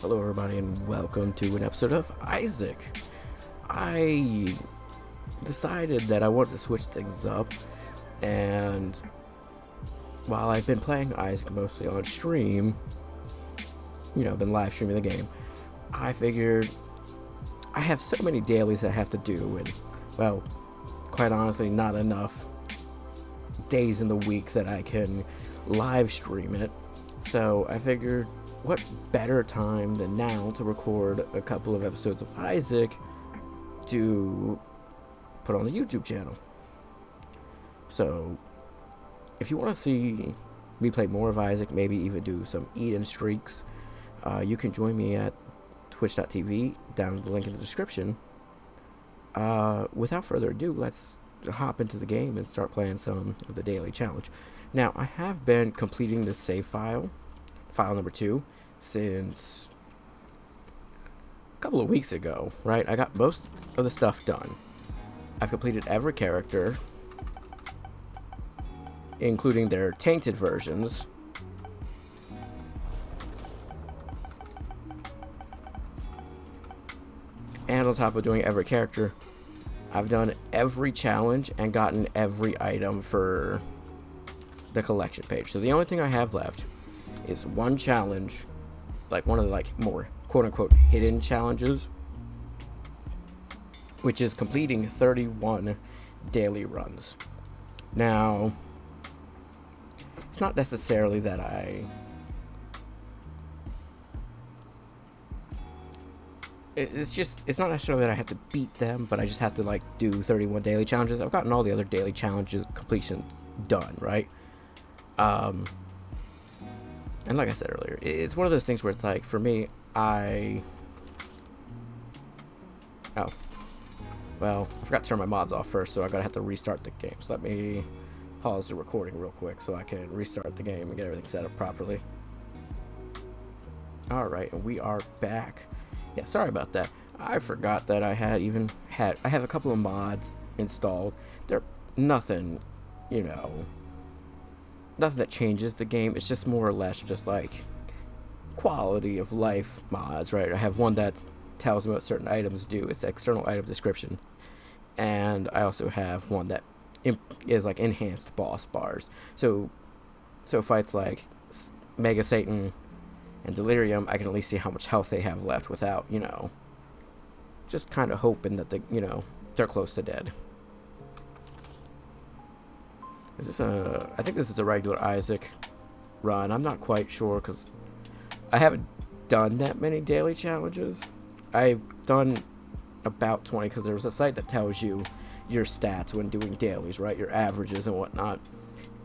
Hello, everybody, and welcome to an episode of Isaac. I decided that I wanted to switch things up, and while I've been playing Isaac mostly on stream, been live streaming the game, I figured I have so many dailies I have to do, and, well, quite honestly, not enough days in the week that I can live stream it. So I figured, what better time than now to record a couple of episodes of Isaac to put on the YouTube channel. So if you want to see me play more of Isaac, maybe even do some Eden streaks, you can join me at twitch.tv, down in the link in the description. Without further ado, let's hop into the game and start playing some of the daily challenge. Now, I have been completing this save file number 2, since a couple of weeks ago, right? I got most of the stuff done. I've completed every character, including their tainted versions. And on top of doing every character, I've done every challenge and gotten every item for the collection page. So the only thing I have left is one challenge, like one of the more quote-unquote hidden challenges, which is completing 31 daily runs. Now, it's not necessarily that it's not necessarily that I have to beat them, but I just have to do 31 daily challenges. I've gotten all the other daily challenges completions done, right? And like I said earlier, it's one of those things where it's like, for me, I forgot to turn my mods off first, so I gotta have to restart the game. So let me pause the recording real quick so I can restart the game and get everything set up properly. Alright, and we are back. Yeah, sorry about that. I forgot that I have a couple of mods installed. They're nothing that changes the game. It's just more or less just quality of life mods, right? I have one that tells me what certain items do. It's the external item description. And I also have one that is enhanced boss bars. So fights like Mega Satan and Delirium, I can at least see how much health they have left without, just kind of hoping that they're close to dead. I think this is a regular Isaac run. I'm not quite sure because I haven't done that many daily challenges. I've done about 20 because there's a site that tells you your stats when doing dailies, right? Your averages and whatnot.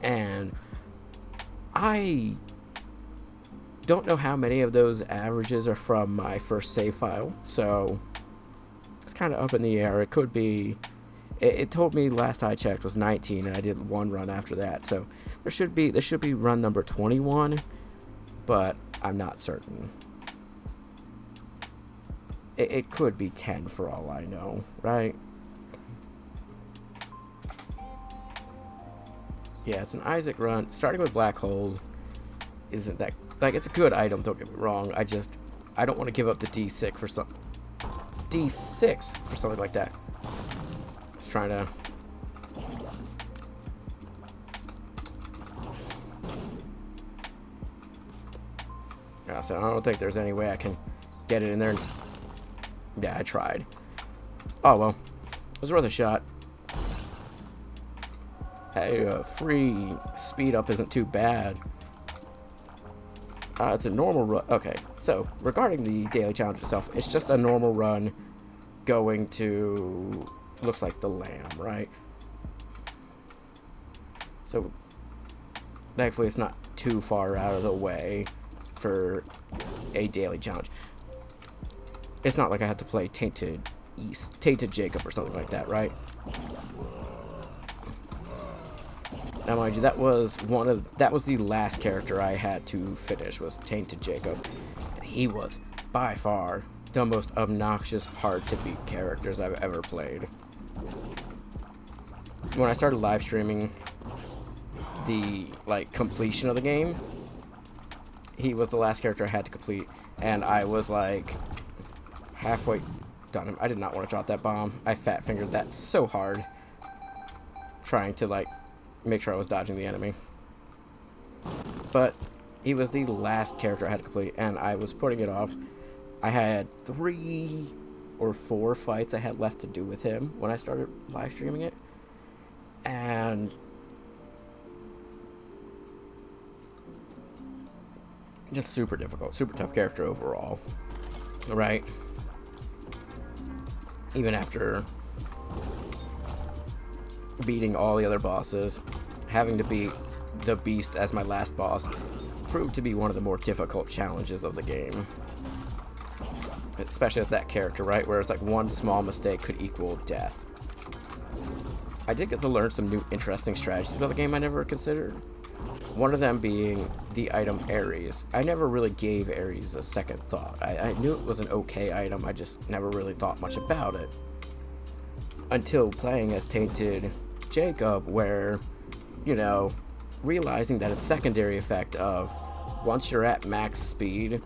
And I don't know how many of those averages are from my first save file, so it's kind of up in the air. It could be. It told me last I checked was 19, and I did one run after that. So there should be run number 21, but I'm not certain. It could be 10 for all I know, right? Yeah, it's an Isaac run. Starting with Black Hole isn't that it's a good item. Don't get me wrong. I don't want to give up the D6 for something like that. Trying to so I don't think there's any way I can get it in there. Yeah, I tried. Oh well, it was worth a shot. Hey, free speed up isn't too bad. It's a normal run. Okay, so regarding the daily challenge itself, it's just a normal run going to, looks like the Lamb, right? So thankfully it's not too far out of the way for a daily challenge. It's not like I have to play Tainted Jacob or something like that, right? Now mind you, that was the last character I had to finish, was Tainted Jacob. And he was by far the most obnoxious, hard to beat characters I've ever played. When I started live streaming the completion of the game, he was the last character I had to complete, and I was like halfway done him. I did not want to drop that bomb. I fat fingered that so hard, trying to like make sure I was dodging the enemy. But he was the last character I had to complete, and I was putting it off. I had 3 or 4 fights I had left to do with him when I started live streaming it, and just super difficult, super tough character overall, right? Even after beating all the other bosses, having to beat the Beast as my last boss proved to be one of the more difficult challenges of the game. Especially as that character, right? Where it's like one small mistake could equal death. I did get to learn some new interesting strategies about the game I never considered. One of them being the item Ares. I never really gave Ares a second thought. I knew it was an okay item, I just never really thought much about it. Until playing as Tainted Jacob, where, you know, realizing that its secondary effect of once you're at max speed,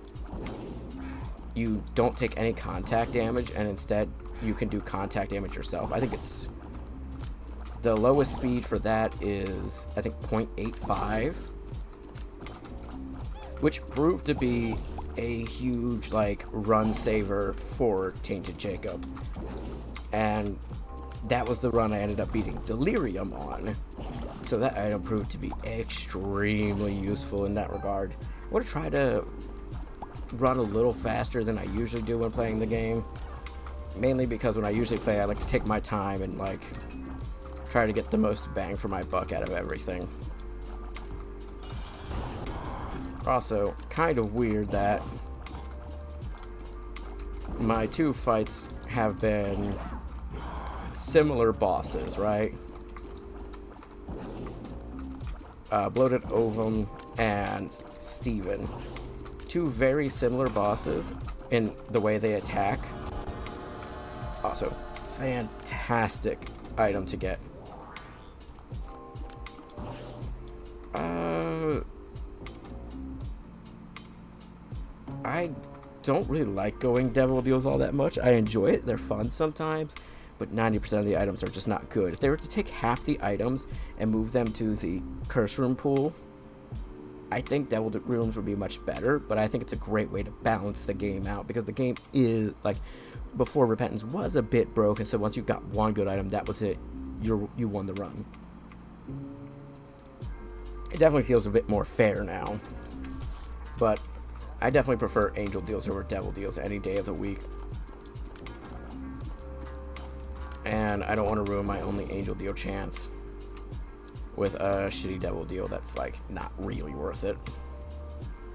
you don't take any contact damage, and instead you can do contact damage yourself. I think it's the lowest speed for that is, I think, 0.85, which proved to be a huge like run saver for Tainted Jacob. And that was the run I ended up beating Delirium on. So that item proved to be extremely useful in that regard. I want to try to run a little faster than I usually do when playing the game. Mainly because when I usually play, I like to take my time and like try to get the most bang for my buck out of everything. Also, kind of weird that my 2 fights have been similar bosses, right? Bloated Ovum and Steven. 2 very similar bosses in the way they attack. Also, fantastic item to get. I don't really like going Devil Deals all that much. I enjoy it, they're fun sometimes, but 90% of the items are just not good. If they were to take half the items and move them to the Curse Room pool, I think Devil Rooms would be much better, but I think it's a great way to balance the game out, because the game is, like, before Repentance was a bit broken, so once you got one good item, that was it. You won the run. It definitely feels a bit more fair now, but I definitely prefer Angel Deals over Devil Deals any day of the week. And I don't want to ruin my only Angel Deal chance with a shitty Devil Deal that's like not really worth it.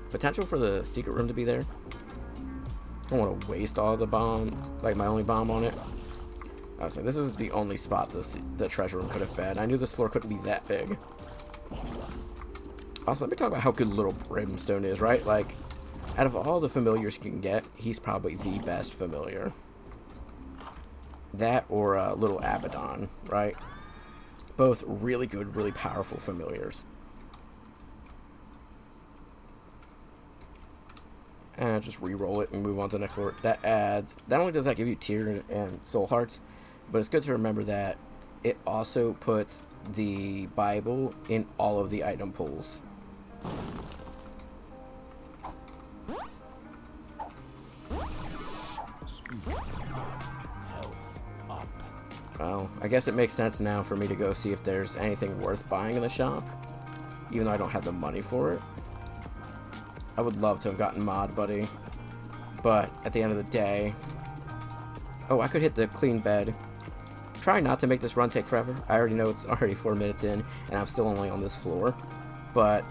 Potential for the secret room to be there. I don't want to waste all the bomb, like my only bomb on it. I was like, this is the only spot the treasure room could have been. I knew this floor couldn't be that big. Also, let me talk about how good Little Brimstone is, right? Like, out of all the familiars you can get, he's probably the best familiar. That or Little Abaddon, right? Both really good, really powerful familiars. And just re-roll it and move on to the next floor. That adds, not only does that give you Tear and Soul Hearts, but it's good to remember that it also puts the Bible in all of the item pools. Well, I guess it makes sense now for me to go see if there's anything worth buying in the shop, even though I don't have the money for it. I would love to have gotten Mod Buddy, but at the end of the day... Oh, I could hit the clean bed. Try not to make this run take forever. I already know it's already 4 minutes in, and I'm still only on this floor, but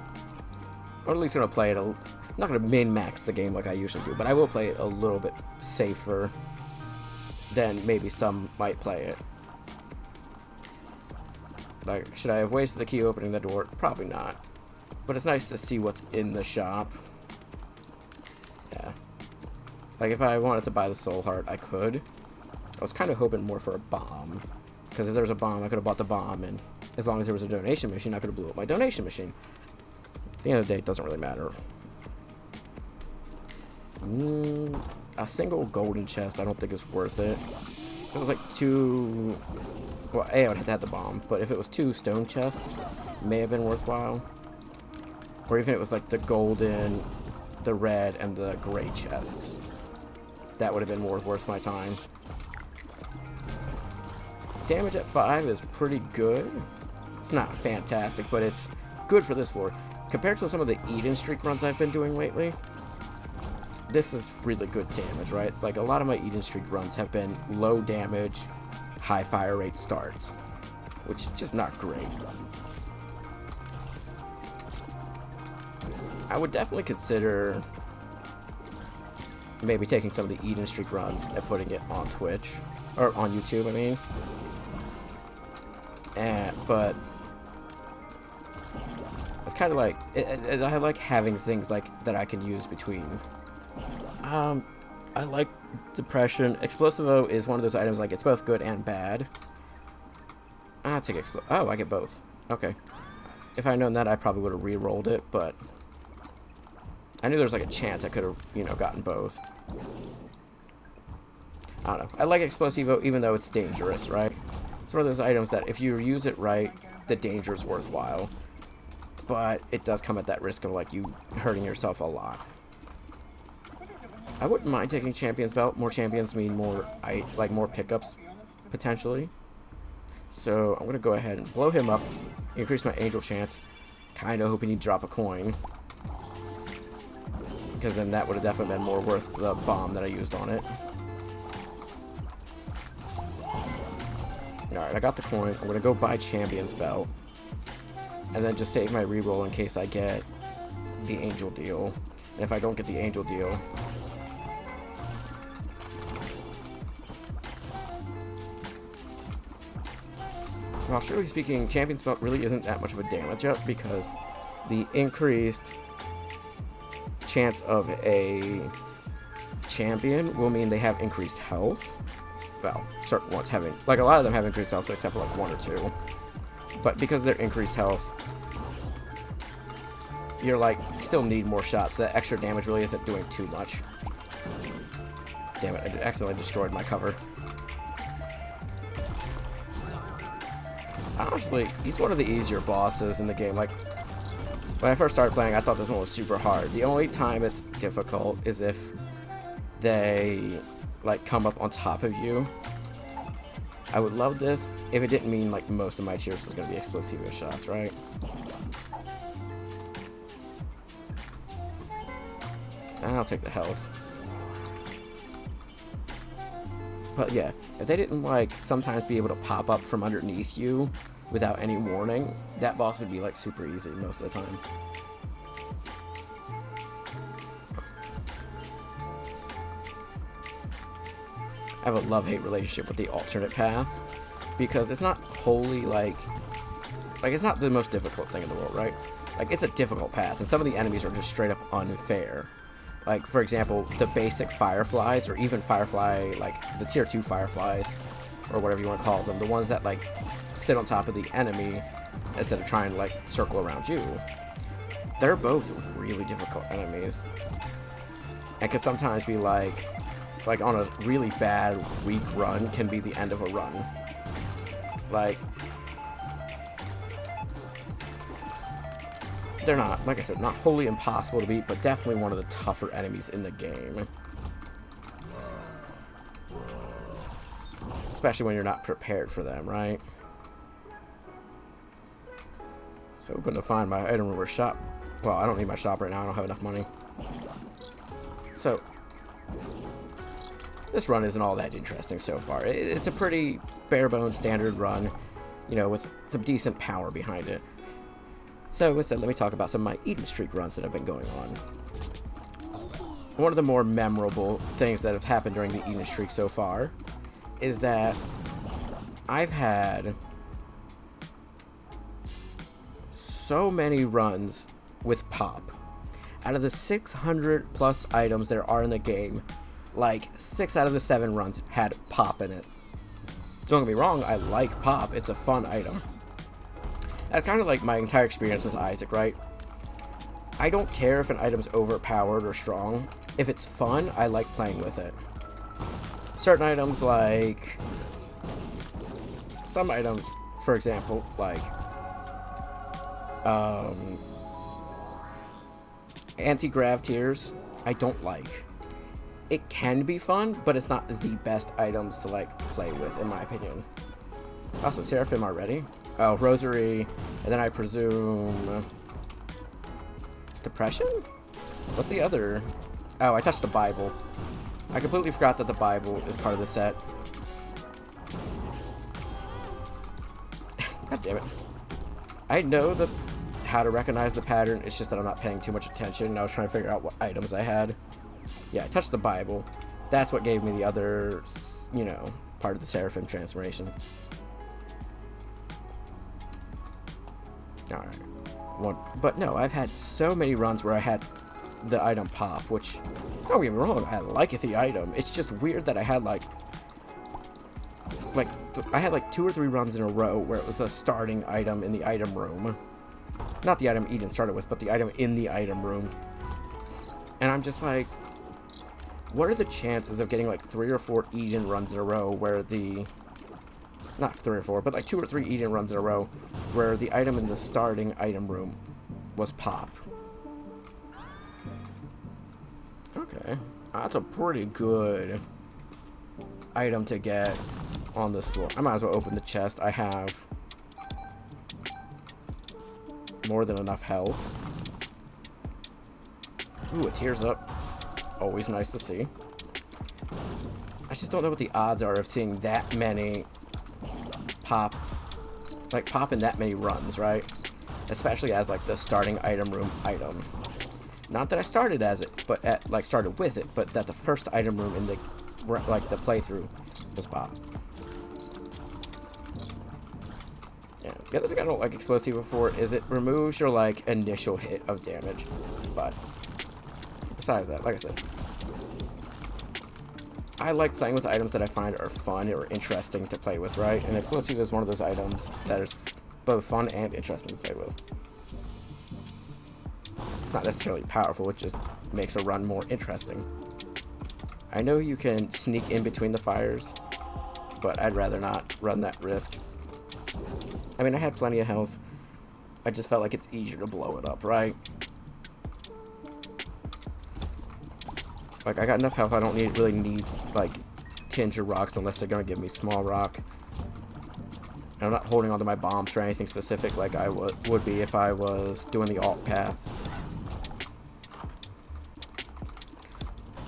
I'm at least going to play it I'm not going to min-max the game like I usually do, but I will play it a little bit safer than maybe some might play it. Like, should I have wasted the key opening the door? Probably not. But it's nice to see what's in the shop. Yeah. Like, if I wanted to buy the Soul Heart, I could. I was kind of hoping more for a bomb. Because if there was a bomb, I could have bought the bomb, and as long as there was a donation machine, I could have blew up my donation machine. At the end of the day, it doesn't really matter. A single golden chest, I don't think is worth it. If it was like 2... Well, A, I would have to have the bomb, but if it was 2 stone chests, it may have been worthwhile. Or even if it was like the golden, the red, and the gray chests. That would have been more worth my time. Damage at 5 is pretty good. It's not fantastic, but it's good for this floor. Compared to some of the Eden Streak runs I've been doing lately, this is really good damage, right? It's like a lot of my Eden Streak runs have been low damage, high fire rate starts, which is just not great. I would definitely consider maybe taking some of the Eden Streak runs and putting it on Twitch, or on YouTube, I mean. But it's kind of like, I like having things like that I can use between. I like Depression. Explosivo is one of those items, like, it's both good and bad. I'll take oh, I get both. Okay. If I'd known that, I probably would have re-rolled it, but I knew there was like a chance I could have, you know, gotten both. I don't know. I like Explosivo even though it's dangerous, right? It's one of those items that if you use it right, the danger is worthwhile. But it does come at that risk of, like, you hurting yourself a lot. I wouldn't mind taking Champion's Belt. More champions mean more, more pickups, potentially. So I'm going to go ahead and blow him up, increase my angel chance. Kind of hoping he'd drop a coin. Because then that would have definitely been more worth the bomb that I used on it. Alright, I got the coin. I'm going to go buy Champion's Belt. And then just save my reroll in case I get the angel deal. And if I don't get the angel deal... Well, surely speaking, Champion's Belt really isn't that much of a damage up because the increased chance of a champion will mean they have increased health. Well, certain ones having, like, a lot of them have increased health except for like 1 or 2. But because they're increased health, you're like, still need more shots. So that extra damage really isn't doing too much. Damn it, I accidentally destroyed my cover. Honestly, he's one of the easier bosses in the game. Like, when I first started playing, I thought this one was super hard. The only time it's difficult is if they, like, come up on top of you. I would love this if it didn't mean, like, most of my tiers was going to be Explosivo shots, right? And I'll take the health. But yeah, if they didn't, like, sometimes be able to pop up from underneath you without any warning, that boss would be, like, super easy most of the time. I have a love-hate relationship with the alternate path, because it's not wholly, like, it's not the most difficult thing in the world, right? Like, it's a difficult path, and some of the enemies are just straight up unfair. Like, for example, the basic Fireflies, or even Firefly, like, the Tier 2 Fireflies, or whatever you want to call them, the ones that, like, sit on top of the enemy instead of trying to, like, circle around you. They're both really difficult enemies. And can sometimes be, like on a really bad, weak run, can be the end of a run. Like, they're not, like I said, not wholly impossible to beat, but definitely one of the tougher enemies in the game. Especially when you're not prepared for them, right? So hoping to find my item room shop. Well, I don't need my shop right now, I don't have enough money. So, this run isn't all that interesting so far. It's a pretty bare-bones standard run, you know, with some decent power behind it. So instead, let me talk about some of my Eden Streak runs that have been going on. One of the more memorable things that have happened during the Eden Streak so far is that I've had so many runs with Pop. Out of the 600 plus items there are in the game, like 6 out of the 7 runs had Pop in it. Don't get me wrong, I like Pop, it's a fun item. That's kind of like my entire experience with Isaac, right? I don't care if an item's overpowered or strong. if it's fun, I like playing with it. Certain items, like some items, for example, like anti-grav tiers, I don't like. It can be fun, but it's not the best items to like play with, in my opinion. Also, Seraphim already. Oh, Rosary, and then I presume Depression? What's the other? Oh, I touched the Bible. I completely forgot that the Bible is part of the set. God damn it. I know how to recognize the pattern, it's just that I'm not paying too much attention. I was trying to figure out what items I had. Yeah, I touched the Bible. That's what gave me the other, you know, part of the Seraphim transformation. Alright. But no, I've had so many runs where I had the item pop, which, don't get me wrong, I like the item. It's just weird that I had like I had like 2 or 3 runs in a row where it was a starting item in the item room. Not the item Eden started with, but the item in the item room. And I'm just like, what are the chances of getting like 3 or 4 Eden runs in a row where not 3 or 4, but like 2 or 3 Eden runs in a row where the item in the starting item room was pop. Okay, that's a pretty good item to get on this floor. I might as well open the chest. I have more than enough health. Ooh, it tears up. Always nice to see. I just don't know what the odds are of seeing that many pop in that many runs, right? Especially as like the starting item room item. Not that I started as it, but started with it, but that the first item room in the the playthrough was pop. Yeah, the other thing I don't like Explosive before is it removes your like initial hit of damage. But besides that, like I said, I like playing with items that I find are fun or interesting to play with, right? And Explosive is one of those items that is both fun and interesting to play with. It's not necessarily powerful, it just makes a run more interesting. I know you can sneak in between the fires, but I'd rather not run that risk. I mean, I had plenty of health. I just felt like it's easier to blow it up, right? Like, I got enough health, I don't really need, like, tinge or rocks unless they're gonna give me small rock. And I'm not holding onto my bombs for anything specific like I would be if I was doing the alt path.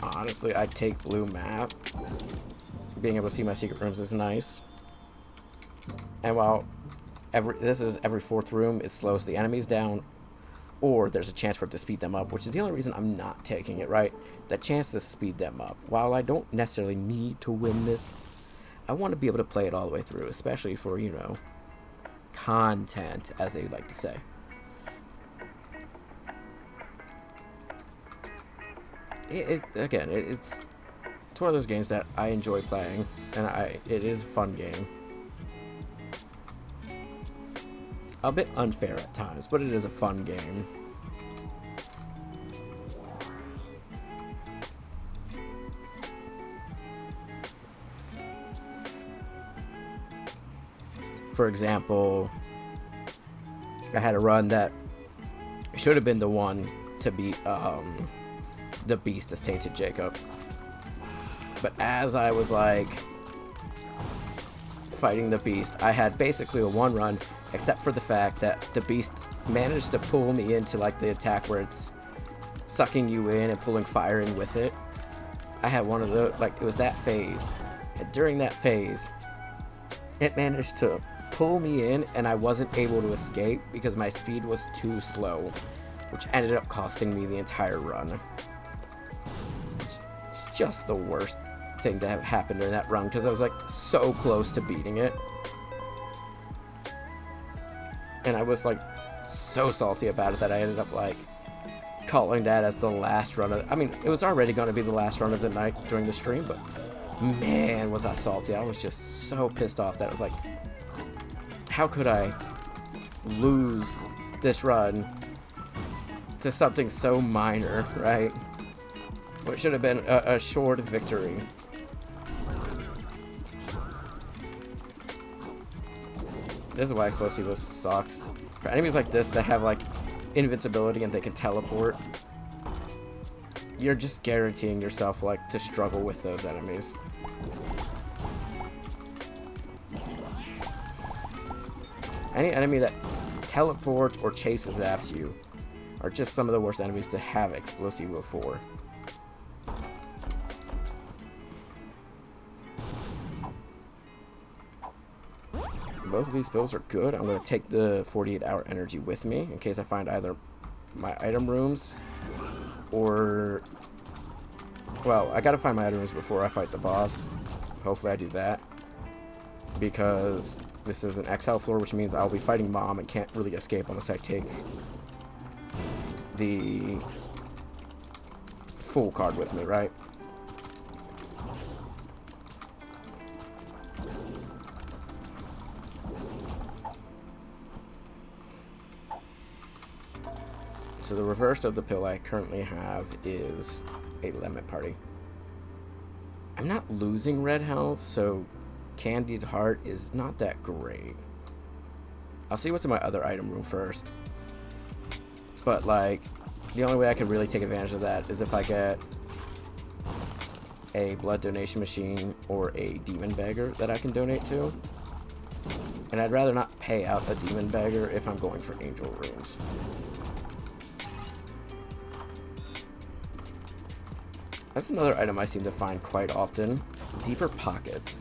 Honestly, I'd take blue map. Being able to see my secret rooms is nice. And while this is every 4th room, it slows the enemies down, or there's a chance for it to speed them up, which is the only reason I'm not taking it, right? That chance to speed them up. While I don't necessarily need to win this, I want to be able to play it all the way through, especially for, you know, content, as they like to say. It's one of those games that I enjoy playing, and it is a fun game. A bit unfair at times, but it is a fun game. For example, I had a run that should have been the one to beat the Beast as Tainted Jacob. But as I was like fighting the Beast, I had basically a 1 run, except for the fact that the Beast managed to pull me into like the attack where it's sucking you in and pulling fire in with it. I had one of the, like, it was that phase, and during that phase it managed to pull me in and I wasn't able to escape because my speed was too slow, which ended up costing me the entire run. It's just the worst thing to have happened in that run because I was like so close to beating it. And I was like so salty about it that I ended up like calling that as the last run of I mean, it was already going to be the last run of the night during the stream, but man, was I salty. I was just so pissed off that I was like, how could I lose this run to something so minor, right? What should have been a short victory. This is why Explosivo sucks. For enemies like this that have like invincibility and they can teleport, you're just guaranteeing yourself like to struggle with those enemies. Any enemy that teleports or chases after you are just some of the worst enemies to have Explosivo for. Both of these pills are good. I'm going to take the 48-hour energy with me in case I find either my item rooms or... Well, I got to find my item rooms before I fight the boss. Hopefully I do that. Because this is an exile floor, which means I'll be fighting Mom and can't really escape unless I take the full card with me, right? So the reverse of the pill I currently have is a lemon party. I'm not losing red health, so Candied Heart is not that great. I'll see what's in my other item room first. But like, the only way I can really take advantage of that is if I get a blood donation machine or a demon beggar that I can donate to. And I'd rather not pay out a demon beggar if I'm going for angel rooms. That's another item I seem to find quite often. Deeper Pockets.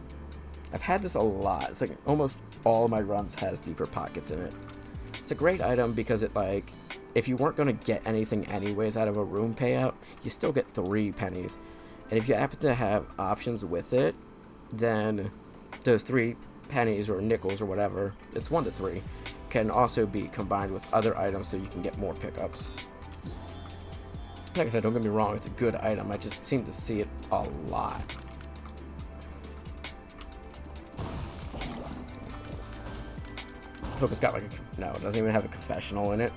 I've had this a lot. It's like almost all of my runs has Deeper Pockets in it. It's a great item because it like, if you weren't going to get anything anyways out of a room payout, you still get 3 pennies. And if you happen to have options with it, then those 3 pennies or nickels or whatever, it's 1 to 3, can also be combined with other items so you can get more pickups. Like I said, don't get me wrong, it's a good item. I just seem to see it a lot. Hope it's got like a, no, it doesn't even have a confessional in it.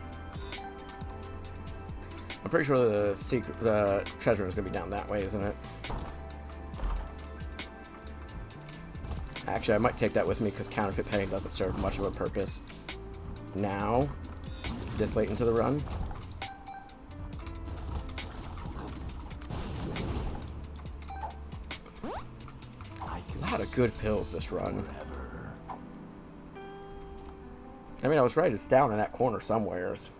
I'm pretty sure the treasure room is gonna be down that way, isn't it? Actually, I might take that with me because counterfeit penny doesn't serve much of a purpose now, this late into the run. A lot of good pills this run. I mean, I was right, it's down in that corner somewheres.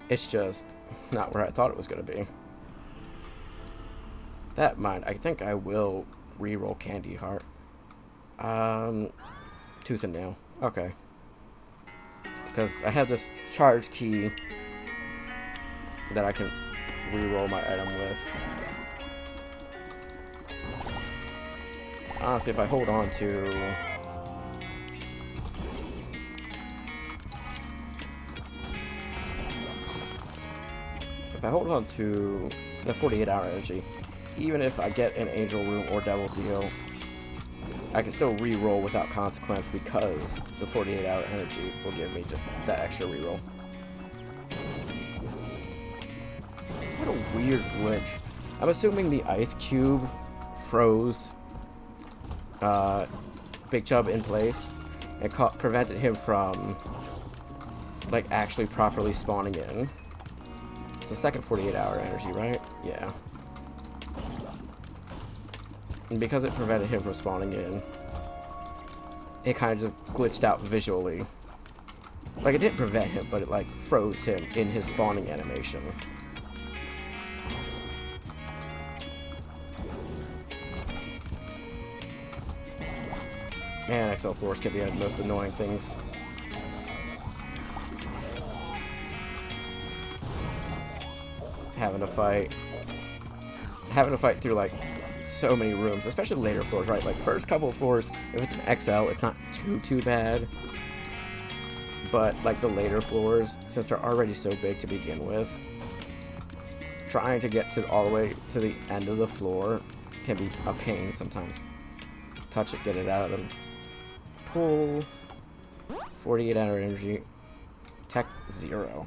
It's just not where I thought it was going to be. That in mind, I think I will re-roll Candy Heart. Tooth and Nail. Okay. Because I have this charge key that I can re-roll my item with. Honestly, if I hold on to... If I hold on to the 48-hour energy, even if I get an Angel Room or Devil Deal, I can still re-roll without consequence because the 48-hour energy will give me just that extra re-roll. What a weird glitch. I'm assuming the ice cube froze Big Chub in place and prevented him from like actually properly spawning in. It's the second 48-hour energy, right? Yeah. And because it prevented him from spawning in, it kind of just glitched out visually. Like, it didn't prevent him, but it, like, froze him in his spawning animation. Man, XL floors can be the most annoying things. Having to fight through like so many rooms, especially later floors, right? Like first couple of floors, if it's an XL, it's not too bad. But like the later floors, since they're already so big to begin with, trying to get to all the way to the end of the floor can be a pain sometimes. Touch it, get it out of the pool. 48-hour energy. Tech 0.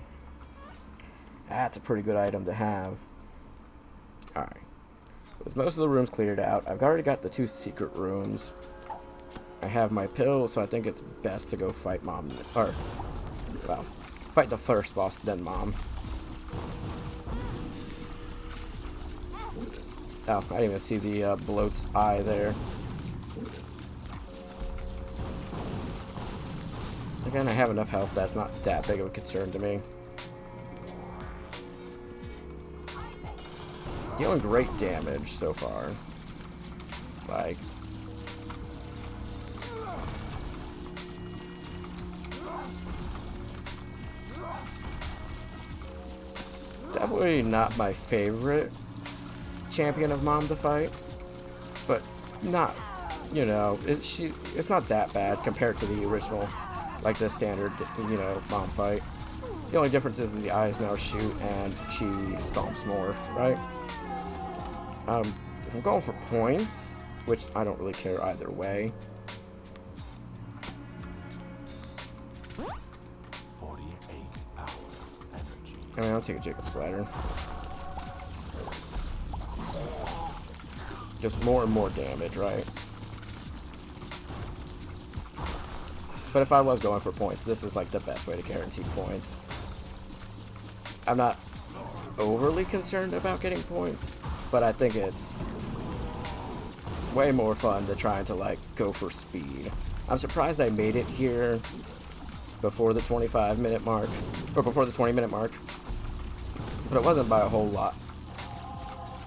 That's a pretty good item to have. Alright. With most of the rooms cleared out, I've already got the 2 secret rooms. I have my pill, so I think it's best to go fight Mom. Or, well, fight the first boss, then Mom. Oh, I didn't even see the bloat's eye there. Again, I have enough health that's not that big of a concern to me. Dealing great damage so far. Like, definitely not my favorite champion of Mom to fight, but not, you know, it's not that bad compared to the original, like the standard, you know, Mom fight. The only difference is the eyes now shoot and she stomps more, right? If I'm going for points, which I don't really care either way. 48 hours energy. I mean, I'll take a Jacob's Ladder. Just more and more damage, right? But if I was going for points, this is like the best way to guarantee points. I'm not overly concerned about getting points, but I think it's way more fun to trying to like go for speed. I'm surprised I made it here before the 25-minute mark, or before the 20-minute mark, but it wasn't by a whole lot.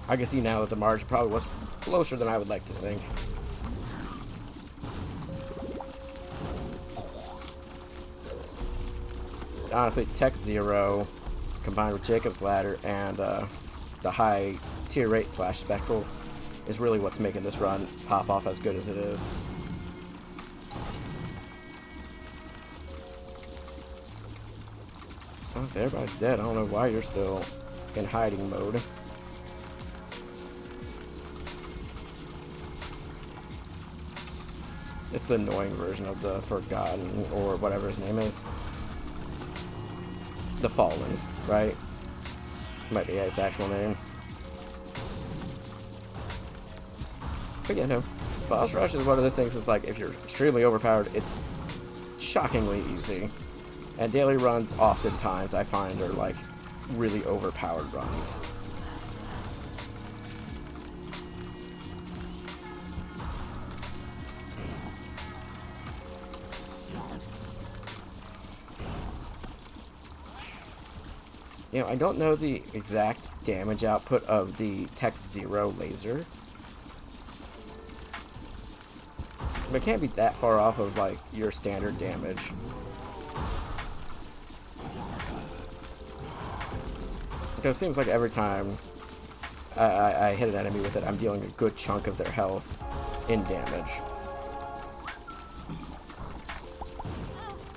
I can see now that the margin probably was closer than I would like to think. Honestly, Tech Zero combined with Jacob's Ladder and the high tier rate / spectral is really what's making this run pop off as good as it is. Honestly, everybody's dead. I don't know why you're still in hiding mode. It's the annoying version of the Forgotten, or whatever his name is. The Fallen, right? Might be his actual name. But yeah, no. Boss Rush is one of those things that's like, if you're extremely overpowered, it's shockingly easy. And daily runs, oftentimes, I find, are like really overpowered runs. You know, I don't know the exact damage output of the Tech Zero laser, but it can't be that far off of like your standard damage. Because it seems like every time I hit an enemy with it, I'm dealing a good chunk of their health in damage.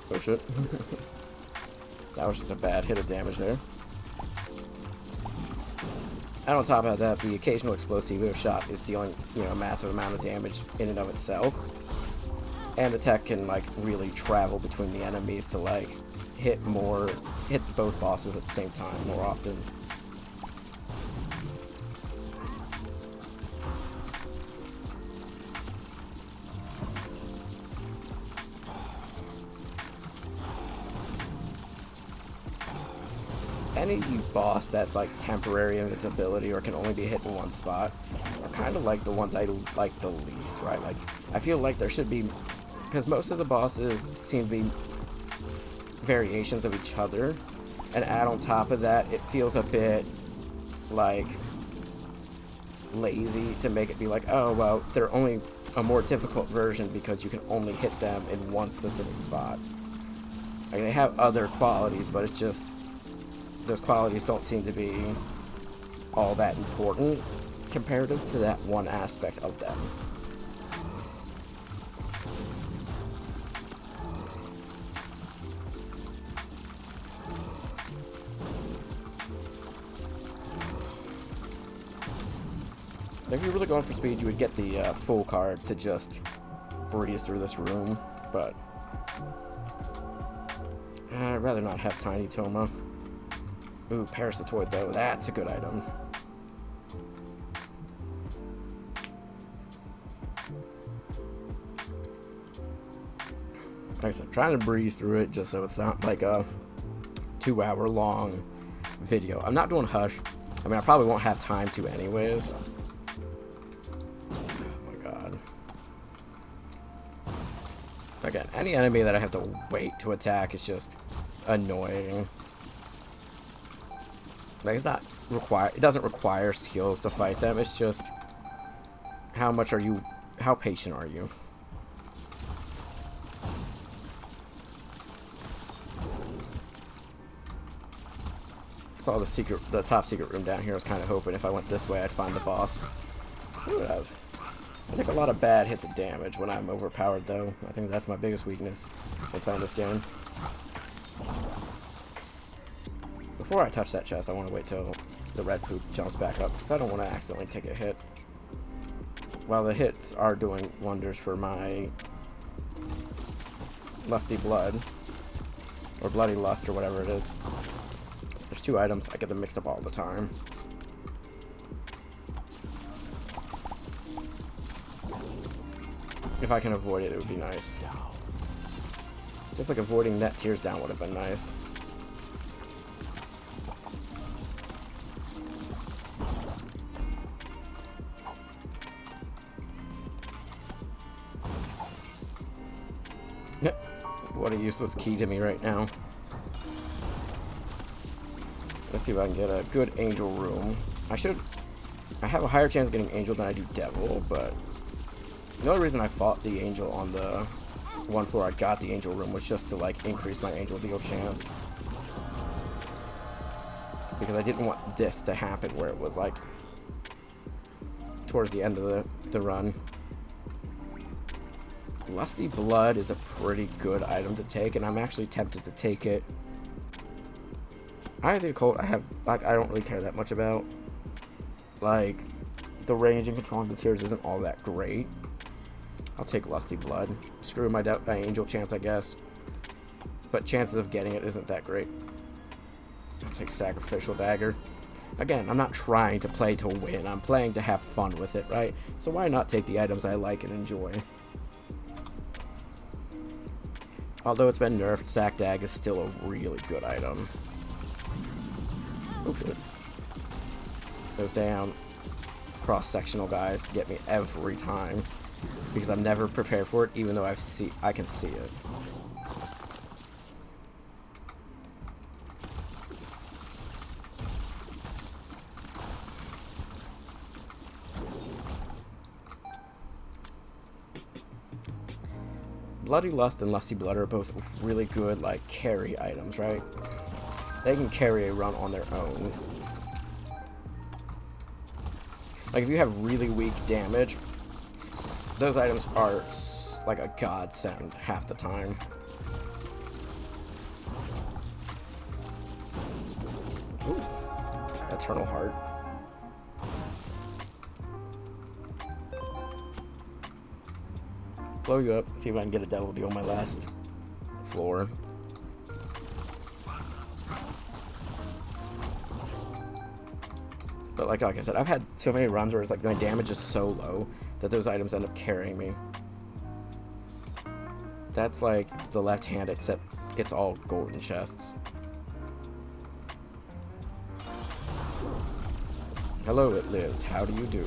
Oh shit. That was just a bad hit of damage there. And on top of that, the occasional explosive shot is dealing, you know, a massive amount of damage in and of itself. And the tech can like really travel between the enemies to like hit both bosses at the same time more often. Any boss that's like temporary in its ability or can only be hit in one spot are kind of like the ones I like the least, right? Like, I feel like there should be, because most of the bosses seem to be variations of each other, and add on top of that, it feels a bit like lazy to make it be like, oh, well, they're only a more difficult version because you can only hit them in one specific spot. Like, they have other qualities, but it's just, those qualities don't seem to be all that important comparative to that one aspect of them. If you're really going for speed, you would get the full card to just breeze through this room, but I'd rather not have Tiny Toma. Ooh, Parasitoid though, that's a good item. Like I said, I'm trying to breeze through it just so it's not like a 2-hour long video. I'm not doing Hush. I mean, I probably won't have time to anyways. Oh my god. Again, any enemy that I have to wait to attack is just annoying. Like, it's not require. It doesn't require skills to fight them. It's just how patient are you? Saw the top secret room down here. I was kind of hoping if I went this way, I'd find the boss. Ooh, I take a lot of bad hits of damage when I'm overpowered, though. I think that's my biggest weakness when playing this game. Before I touch that chest, I want to wait till the red poop jumps back up, because I don't want to accidentally take a hit. While the hits are doing wonders for my Lusty Blood, or Bloody Lust, or whatever it is. There's 2 items, I get them mixed up all the time. If I can avoid it, it would be nice. Just like avoiding that Tears Down would have been nice. What a useless key to me right now. Let's see if I can get a good Angel room. I have a higher chance of getting Angel than I do Devil, but the only reason I fought the Angel on the one floor I got the Angel room was just to, like, increase my Angel deal chance. Because I didn't want this to happen where it was, like, towards the end of the run. Lusty Blood is a pretty good item to take, and I'm actually tempted to take it. Eye of the Occult, I don't really care that much about. Like, the range and controlling the tears isn't all that great. I'll take Lusty Blood. Screw my Angel chance, I guess. But chances of getting it isn't that great. I'll take Sacrificial Dagger. Again, I'm not trying to play to win. I'm playing to have fun with it, right? So why not take the items I like and enjoy? Although it's been nerfed, Sac Dag is still a really good item. Oh shit. Those damn cross-sectional guys get me every time. Because I'm never prepared for it, even though I can see it. Bloody Lust and Lusty Blood are both really good, like, carry items, right? They can carry a run on their own. Like, if you have really weak damage, those items are like a godsend half the time. Ooh. Eternal Heart. Blow you up, see if I can get a Devil Deal on my last floor. But like I said, I've had so many runs where it's like my damage is so low that those items end up carrying me. That's like the left hand, except it's all golden chests. Hello, It Lives. How do you do?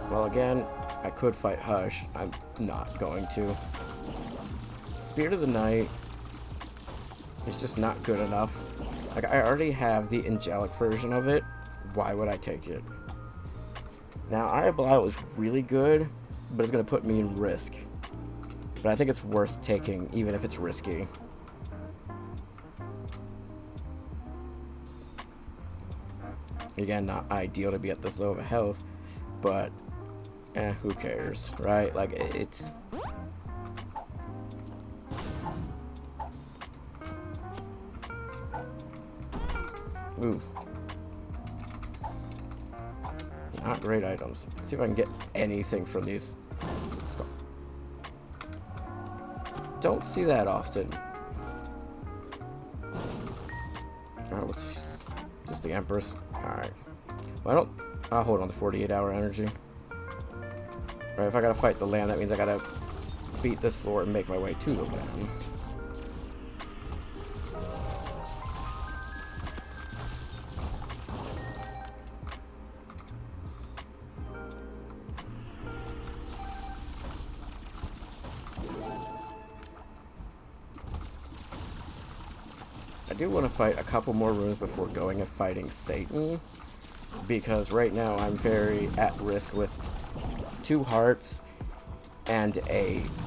Well, again, I could fight Hush. I'm not going to. Spirit of the Night is just not good enough. Like, I already have the angelic version of it. Why would I take it? Now, Eye of Belial is really good, but it's going to put me in risk. But I think it's worth taking, even if it's risky. Again, not ideal to be at this low of a health, but who cares, right? Like, it's... Ooh. Not great items. Let's see if I can get anything from these. don't see that often. Alright, what's just the Empress? Alright. Well, I'll hold on to 48-hour energy. Alright, if I gotta fight the land, that means I gotta beat this floor and make my way to the land. I do want to fight a couple more rooms before going and fighting Satan, because right now I'm very at risk with 2 hearts and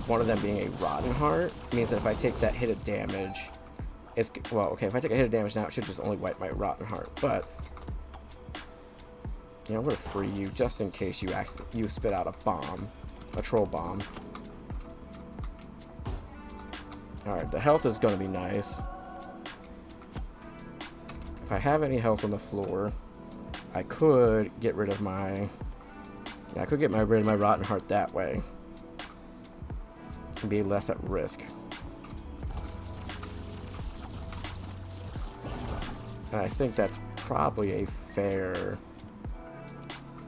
one of them being a rotten heart. It means that if I take that hit of damage, it's, well, okay, if I take a hit of damage now, it should just only wipe my rotten heart, but you know, I'm gonna free you just in case you spit out a bomb, a troll bomb. Alright, the health is gonna be nice. If I have any health on the floor, I could get rid of my... Yeah, I could get rid of my rotten heart that way. And be less at risk. And I think that's probably a fair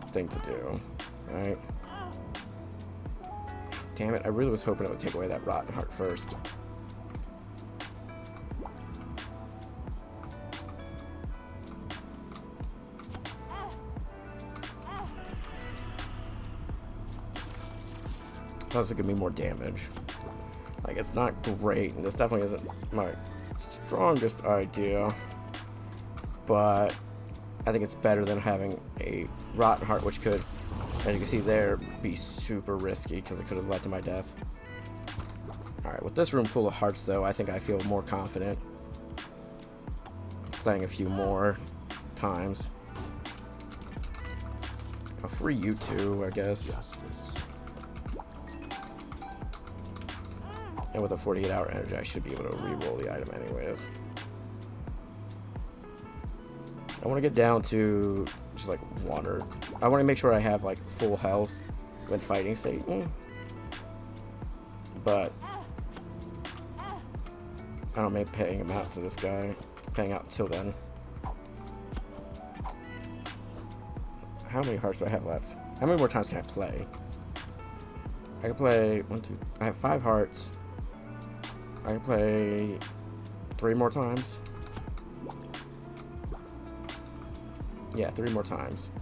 thing to do. Right? Damn it, I really was hoping it would take away that rotten heart first. Plus, it could be more damage. Like, it's not great, and this definitely isn't my strongest idea. But I think it's better than having a rotten heart, which could, as you can see there, be super risky because it could have led to my death. Alright, with this room full of hearts, though, I think I feel more confident playing a few more times. I'll free you too, I guess. And with a 48-hour energy, I should be able to re-roll the item anyways. I want to get down to just like water. I want to make sure I have like full health when fighting Satan. But I don't make paying him out to this guy. Paying out until then. How many hearts do I have left? How many more times can I play? I can play 1, 2. I have 5 hearts. I can play 3 more times. Yeah, 3 more times.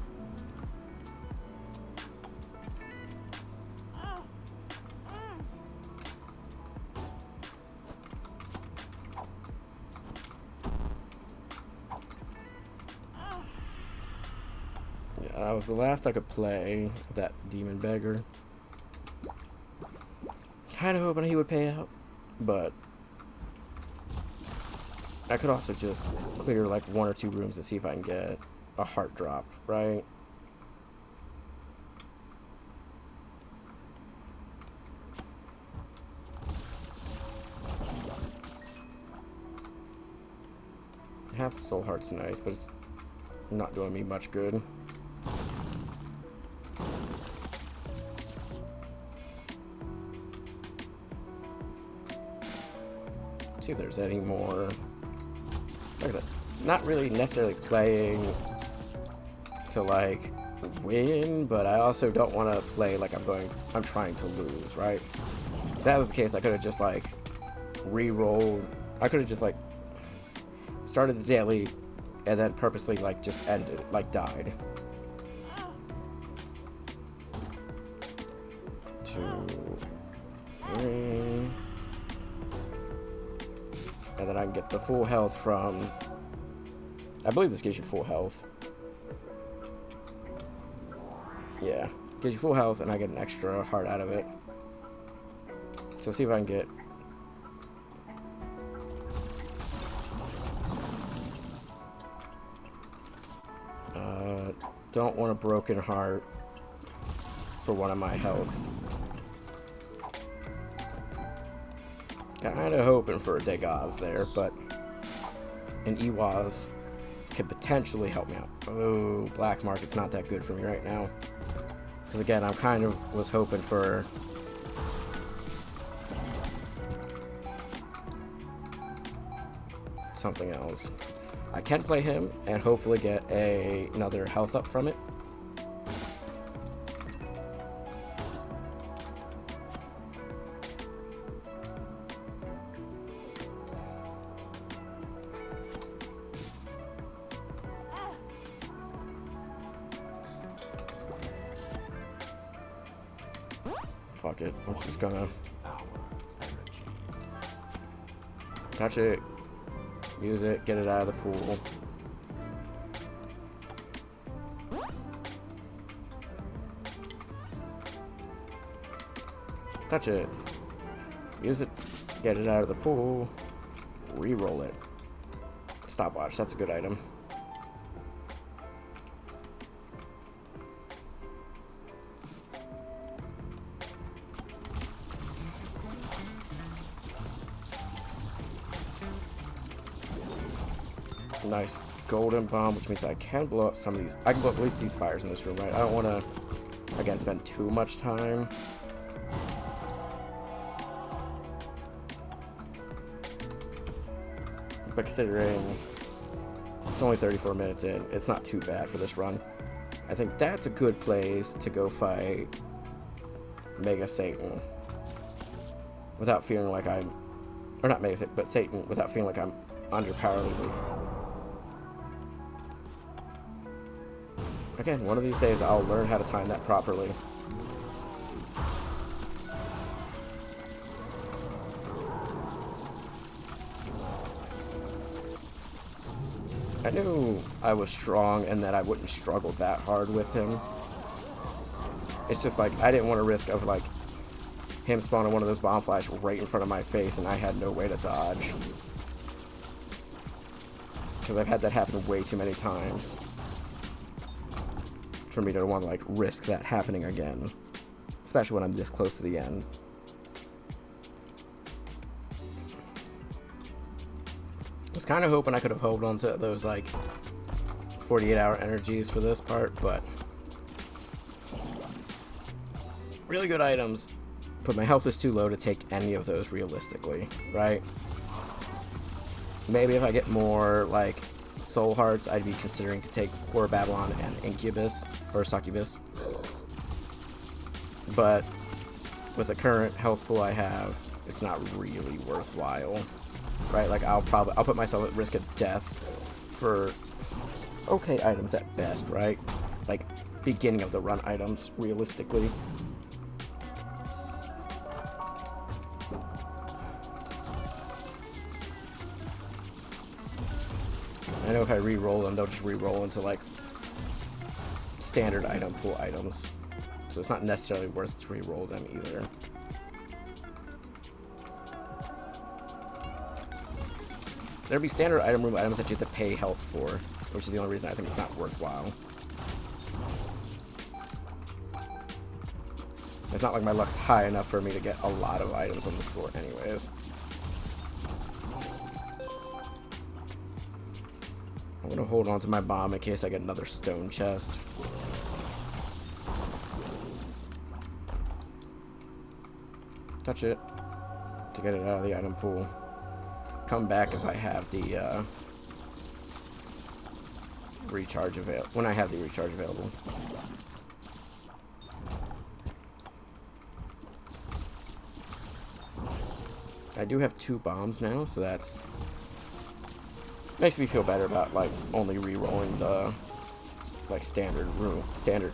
Yeah, that was the last I could play, that demon beggar. Kind of hoping he would pay out. But I could also just clear like 1 or 2 rooms to see if I can get a heart drop, right? Half a soul heart's nice, but it's not doing me much good. See if there's any more. Like I said, not really necessarily playing to like win, but I also don't want to play like I'm trying to lose, right? If that was the case, I could have just like re-rolled. I could have just like started the daily and then purposely like just ended, like died. 2, 3. And then I can get the full health from... I believe this gives you full health. Yeah. Gives you full health, and I get an extra heart out of it. So see if I can get... Don't want a broken heart for one of my health. Kinda hoping for a Degas there, but an Ewaz could potentially help me out. Oh, Black Market's not that good for me right now. Because again, I kind of was hoping for something else. I can play him and hopefully get another health up from it. Fuck it, I'm just gonna touch it, use it, get it out of the pool. Touch it, use it, get it out of the pool, re-roll it. Stopwatch, that's a good item. Nice golden bomb, which means I can blow up some of these. I can blow up at least these fires in this room, right? I don't want to, again, spend too much time. But considering it's only 34 minutes in, it's not too bad for this run. I think that's a good place to go fight Mega Satan without feeling like I'm, or not Mega Satan, but Satan, without feeling like I'm underpowered. Again, one of these days I'll learn how to time that properly. I knew I was strong and that I wouldn't struggle that hard with him. It's just like, I didn't want to risk of like him spawning one of those bomb flash right in front of my face and I had no way to dodge. Because I've had that happen way too many times for me to want to like risk that happening again, especially when I'm this close to the end. I was kind of hoping I could have held on to those like 48-hour energies for this part, but really good items, but my health is too low to take any of those realistically, right? Maybe if I get more like soul hearts, I'd be considering to take Core Babylon and Incubus or Succubus. But with the current health pool I have, it's not really worthwhile, right? Like I'll put myself at risk of death for okay items at best, right? Like beginning of the run items, realistically. I know if I re-roll them, they'll just re-roll into like standard item pool items. So it's not necessarily worth to re-roll them either. There'll be standard item room items that you have to pay health for, which is the only reason I think it's not worthwhile. It's not like my luck's high enough for me to get a lot of items on the floor anyways. I'm gonna hold on to my bomb in case I get another stone chest. Touch it to get it out of the item pool. Come back if I have the recharge available. When I have the recharge available. I do have 2 bombs now, so that's makes me feel better about like only re-rolling the like standard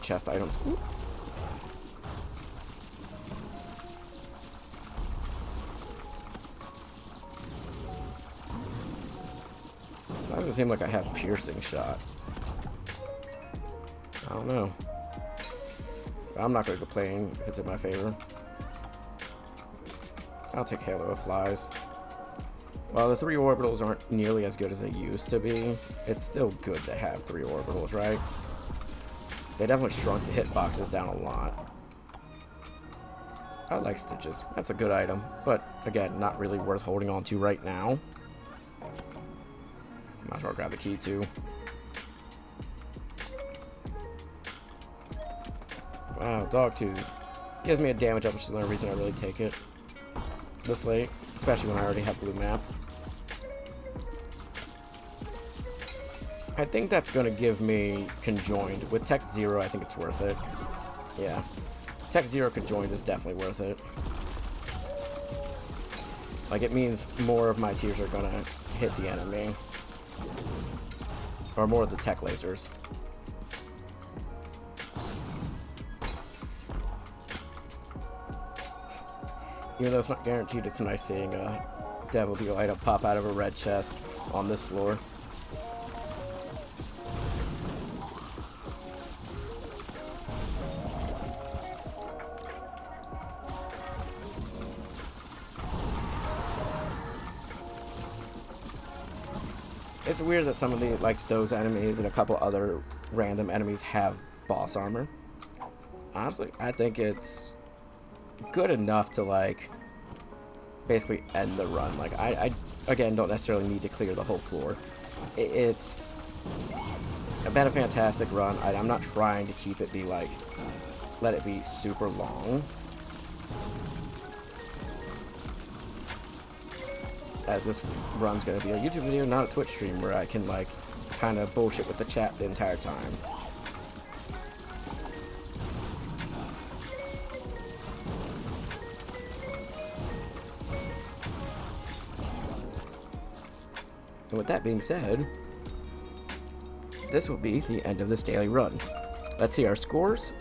chest items. Ooh. That doesn't seem like I have piercing shot. I don't know. I'm not going to complain if it's in my favor. I'll take Halo of Flies. While the 3 orbitals aren't nearly as good as they used to be, it's still good to have 3 orbitals, right? They definitely shrunk the hitboxes down a lot. I like Stitches. That's a good item, but again, not really worth holding on to right now. Might as well grab the key too. Wow, Dogtooth. Gives me a damage up, which is the only reason I really take it this late, especially when I already have blue map. I think that's going to give me conjoined. With Tech 0, I think it's worth it. Yeah. Tech 0 conjoined is definitely worth it. Like, it means more of my tiers are going to hit the enemy. Or more of the tech lasers. Even though it's not guaranteed, it's nice seeing a Devil Deal item pop out of a red chest on this floor. It's weird that some of the, like, those enemies and a couple other random enemies have boss armor. Honestly, I think it's good enough to, like, basically end the run. Like, I again, don't necessarily need to clear the whole floor. It's been a fantastic run. I'm not trying to keep it be, like, let it be super long. As this run's going to be a YouTube video, not a Twitch stream, where I can, like, kind of bullshit with the chat the entire time. And with that being said, this will be the end of this daily run. Let's see our scores.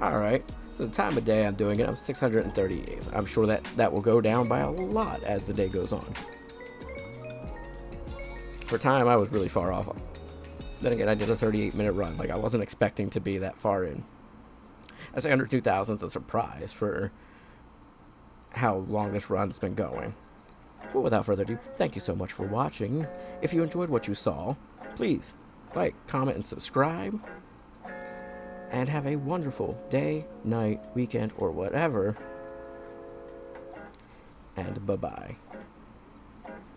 Alright, so the time of day I'm doing it, I'm 638th. I'm sure that will go down by a lot as the day goes on. For time, I was really far off. Then again, I did a 38-minute run. Like, I wasn't expecting to be that far in. I say under 2,000 is a surprise for how long this run's been going. But without further ado, thank you so much for watching. If you enjoyed what you saw, please like, comment, and subscribe. And have a wonderful day, night, weekend, or whatever. And bye-bye.